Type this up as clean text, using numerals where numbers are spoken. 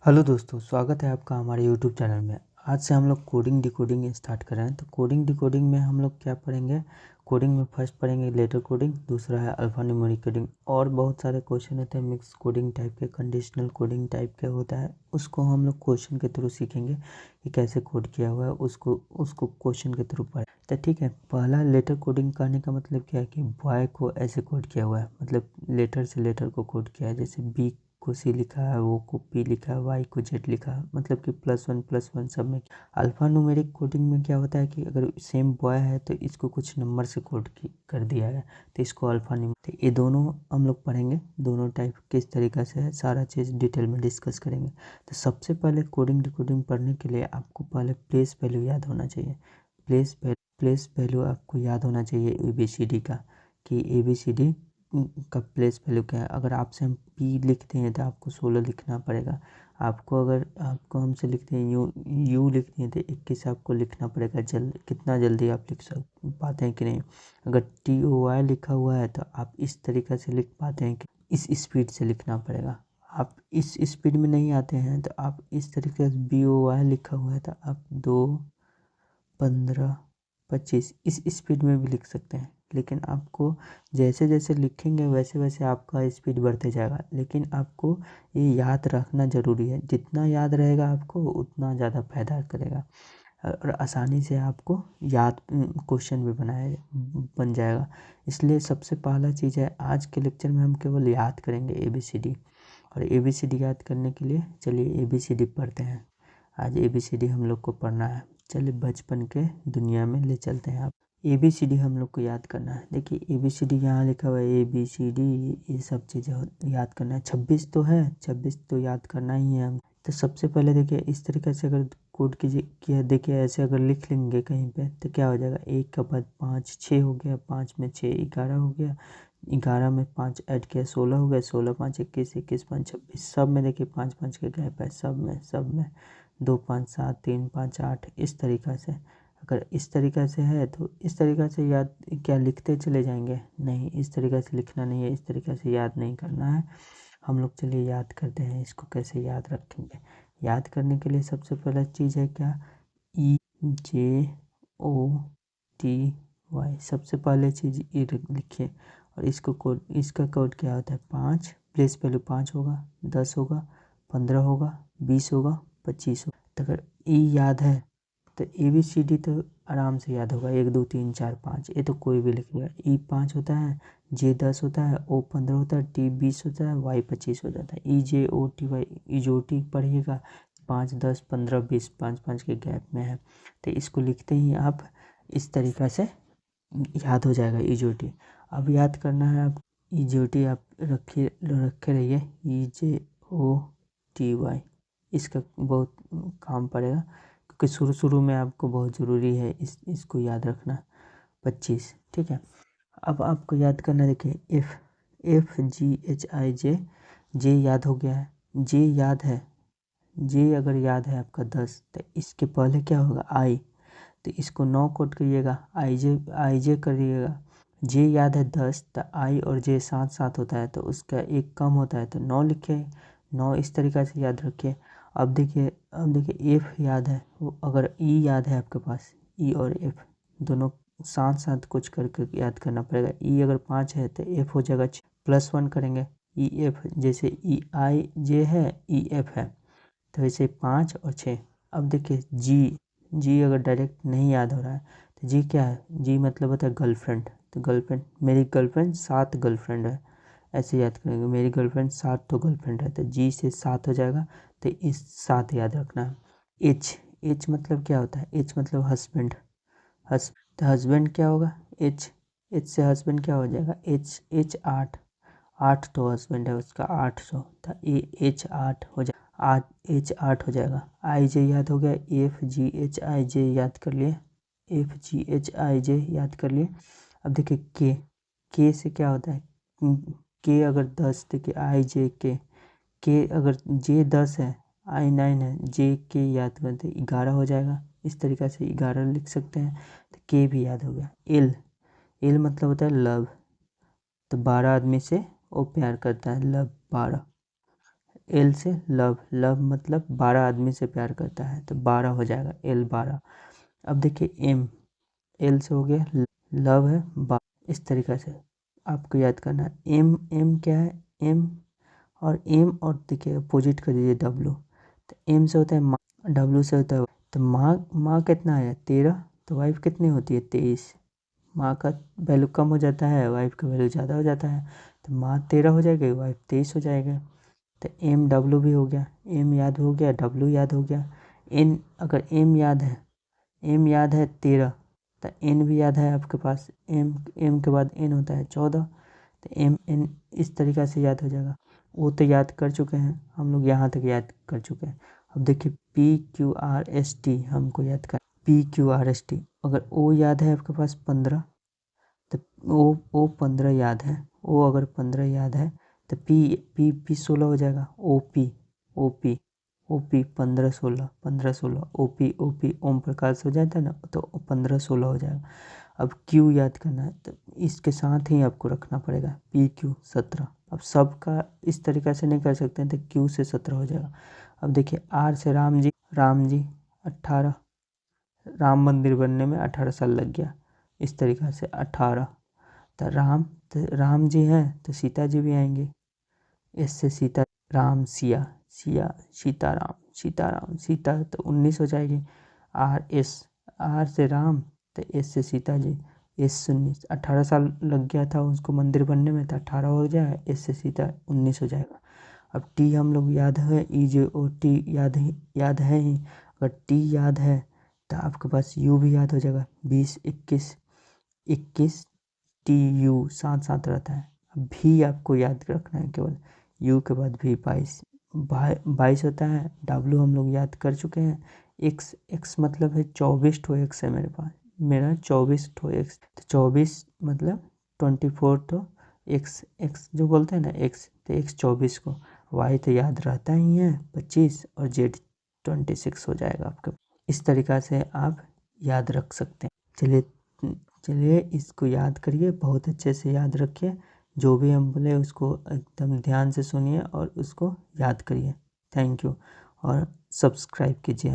Hello दोस्तों, स्वागत है आपका हमारे यूट्यूब चैनल में। आज से हम लोग कोडिंग डिकोडिंग स्टार्ट कर रहे हैं। तो कोडिंग डिकोडिंग में हम लोग क्या पढ़ेंगे? कोडिंग में फर्स्ट पढ़ेंगे लेटर कोडिंग, दूसरा है अल्फा न्यूमेरिक कोडिंग, और बहुत सारे क्वेश्चन होते हैं मिक्स कोडिंग टाइप के, कंडीशनल कोडिंग टाइप के होता है। उसको हम लोग क्वेश्चन के थ्रू सीखेंगे कि कैसे कोड किया हुआ है, उसको क्वेश्चन के थ्रू पढ़े। तो ठीक है, पहला लेटर कोडिंग कहने का मतलब क्या है कि बॉय को ऐसे कोड किया हुआ है, मतलब लेटर से लेटर को कोड किया है। जैसे बी को सी लिखा है, वो को पी लिखा है, वाई को जेड लिखा है, मतलब कि +1 सब में। अल्फा न्यूमेरिक कोडिंग में क्या होता है कि अगर सेम बॉय है तो इसको कुछ नंबर से कोड कर दिया है, तो इसको अल्फा न्यूमेरिक। तो ये दोनों हम लोग पढ़ेंगे, दोनों टाइप किस तरीक़ा से है, सारा चीज़ डिटेल में डिस्कस करेंगे। तो सबसे पहले कोडिंग डिकोडिंग पढ़ने के लिए आपको पहले प्लेस वैल्यू याद होना चाहिए। प्लेस वैल्यू आपको याद होना चाहिए ABCD का, कि ABCD का प्लेस वैल्यू क्या है। अगर आपसे हम P लिखते हैं तो आपको 16 लिखना पड़ेगा। अगर आपको हमसे लिखते हैं यू लिखते हैं तो 21 आपको लिखना पड़ेगा। कितना जल्दी आप लिख पाते हैं कि नहीं। अगर TOY लिखा हुआ है तो आप इस तरीक़ा से लिख पाते हैं कि इस स्पीड से लिखना पड़ेगा। आप इस स्पीड में नहीं आते हैं तो आप इस तरीके से BOY लिखा हुआ है तो आप 2, 15, 25 इस स्पीड में भी लिख सकते हैं। लेकिन आपको जैसे जैसे लिखेंगे वैसे वैसे आपका स्पीड बढ़ते जाएगा। लेकिन आपको ये याद रखना ज़रूरी है, जितना याद रहेगा आपको उतना ज़्यादा फायदा करेगा और आसानी से आपको याद क्वेश्चन भी बन जाएगा। इसलिए सबसे पहला चीज़ है, आज के लेक्चर में हम केवल याद करेंगे ABCD। और ABCD याद करने के लिए चलिए ABCD पढ़ते हैं। आज ABCD हम लोग को पढ़ना है। चलिए बचपन के दुनिया में ले चलते हैं। आप ABCD हम लोग को याद करना है। देखिए ABCD यहाँ लिखा हुआ है ABCD, ये सब चीज़ें याद करना है। 26 तो है, 26 तो याद करना ही है हम। तो सबसे पहले देखिए इस तरीके से अगर कोड किया, देखिए ऐसे अगर लिख लेंगे कहीं पे तो क्या हो जाएगा, 1 के बाद 5 6 हो गया, 5 में 6 11 हो गया, 11 में 5 ऐड किया 16 हो गया, 16 5 21, 21 5 26, सब में देखिए 5 5 के गैप है, सब में 2 5 7 3 5 8 इस तरीक़ा से। अगर इस तरीक़ा से है तो इस तरीक़ा से याद क्या लिखते चले जाएंगे, नहीं, इस तरीक़ा से लिखना नहीं है, इस तरीक़ा से याद नहीं करना है हम लोग। चलिए याद करते हैं, इसको कैसे याद रखेंगे। याद करने के लिए सबसे पहला चीज़ है क्या, EJOTY, सबसे पहले चीज़ ये लिखिए। और इसका कोड क्या होता है, 5, प्लेस वैल्यू 5 होगा, 10 होगा, 15 होगा, 20 होगा, 25 होगा। तो अगर E याद है तो ABCD तो आराम से याद होगा, 1 2 3 4 5, ये तो कोई भी लिखेगा। E 5 होता है, J 10 होता है, O 15 होता है, T 20 होता है, Y 25 हो जाता है। EJOTY, EJOTY पढ़िएगा, 5 10 15 20 5 5 के गैप में है। तो इसको लिखते ही आप इस तरीक़ा से याद हो जाएगा EJOTY। अब याद करना है आप EJOTY, आप रखे रहिए EJOTY, इसका बहुत काम पड़ेगा क्योंकि शुरू में आपको बहुत ज़रूरी है इसको याद रखना। 25, ठीक है। अब आपको याद करना, देखिए FGHIJ, J याद हो गया है, J याद है, J अगर याद है आपका 10 तो इसके पहले क्या होगा, I, तो इसको 9 कोड करिएगा, IJ करिएगा। J याद है 10 तो I और J साथ साथ होता है तो उसका एक कम होता है तो 9 लिखे, 9 इस तरीक़ा से याद रखिए। अब देखिए F याद है, वो अगर E याद है आपके पास, E और F दोनों साथ साथ कुछ करके याद करना पड़ेगा। E अगर 5 है तो F हो जाएगा 6, +1 करेंगे EF, जैसे EIJ है EF है, तो वैसे 5 और 6। अब देखिए G अगर डायरेक्ट नहीं याद हो रहा है तो G क्या है, G मतलब होता है गर्लफ्रेंड। तो गर्लफ्रेंड, मेरी गर्लफ्रेंड 7 गर्लफ्रेंड है, ऐसे याद करेंगे, मेरी गर्लफ्रेंड 7 तो गर्लफ्रेंड है, तो G से 7 हो जाएगा, तो इस 7 याद रखना है। H मतलब क्या होता है, H मतलब हस्बैंड। तो हस्बैंड क्या होगा, H से हस्बैंड क्या हो जाएगा, H 8 तो हस्बैंड है उसका 800, तो H 8 हो जाएगा, H 8 हो जाएगा। IJ याद हो गया, FGHIJ याद कर लिए, FGHIJ याद कर लिए। अब देखिए K से क्या होता है, K अगर 10, देखिए IJ K अगर J 10 है, I 9 है, JK याद करते 11 हो जाएगा। इस तरीक़ा से 11 लिख सकते हैं, तो K भी याद हो गया। L मतलब होता है लव, तो 12 आदमी से वो प्यार करता है, लव 12। एल से लव, लव मतलब 12 आदमी से प्यार करता है तो 12 हो जाएगा, एल 12। अब देखिए एम, एल से हो गया लव है इस तरीक़े से आपको याद करना है। एम, एम क्या है, एम और एम, और देखिए अपोजिट कर दीजिए डब्लू, तो एम से होता है माँ, डब्लू से होता है, तो माँ कितना है 13, तो वाइफ कितनी होती है 23। माँ का वैल्यू कम हो जाता है, वाइफ का वैल्यू ज़्यादा हो जाता है, तो माँ 13 हो जाएगी, वाइफ 23 हो जाएगा। तो एम डब्लू भी हो गया, एम याद हो गया, डब्लू याद हो गया। एन, अगर एम याद है 13, तो एन भी याद है आपके पास, एम के बाद एन होता है 14, तो एम एन इस तरीक़ा से याद हो जाएगा। वो तो याद कर चुके हैं हम लोग, यहाँ तक याद कर चुके हैं। अब देखिए PQRST हमको याद कर, PQRST, अगर ओ याद है आपके पास 15, तो ओ 15 याद है, ओ अगर 15 याद है तो पी 16 हो जाएगा, O P 15 16 O P Om Prakash हो जाता है ना, तो 15 16 हो जाएगा। अब क्यू याद करना है, तो इसके साथ ही आपको रखना पड़ेगा PQ 17। अब सबका इस तरीक़ा से नहीं कर सकते हैं, तो क्यू से 17 हो जाएगा। अब देखिए आर से राम जी 18, राम मंदिर बनने में 18 साल लग गया, इस तरीक़ा से 18। तो राम जी हैं तो सीता जी भी आएंगे, इससे सीता, राम सिया, सीताराम सीता, तो 19 हो जाएगी। आर से राम, तो एस से सीता जी, एस 19, 18 साल लग गया था उसको मंदिर बनने में, तो 18 हो जाएगा, एस से सीता 19 हो जाएगा। अब टी हम लोग याद है, EJOT याद है ही, अगर टी याद है तो आपके पास यू भी याद हो जाएगा, 20 21 TU 7 7 रहता है। अब भी आपको याद रखना है, केवल यू के बाद भी 22 होता है। डब्लू हम लोग याद कर चुके हैं। एक्स मतलब है 24 ठो एक्स है मेरे पास, मेरा 24 ठो एक्स, तो 24 मतलब 24 तो एक्स जो बोलते हैं ना एक्स, तो एक्स 24 को, वाई तो याद रहता ही है 25, और जेड 26 हो जाएगा आपका। इस तरीक़ा से आप याद रख सकते हैं। चलिए इसको याद करिए, बहुत अच्छे से याद रखिए, जो भी हम बोले उसको एकदम ध्यान से सुनिए और उसको याद करिए। थैंक यू, और सब्सक्राइब कीजिए।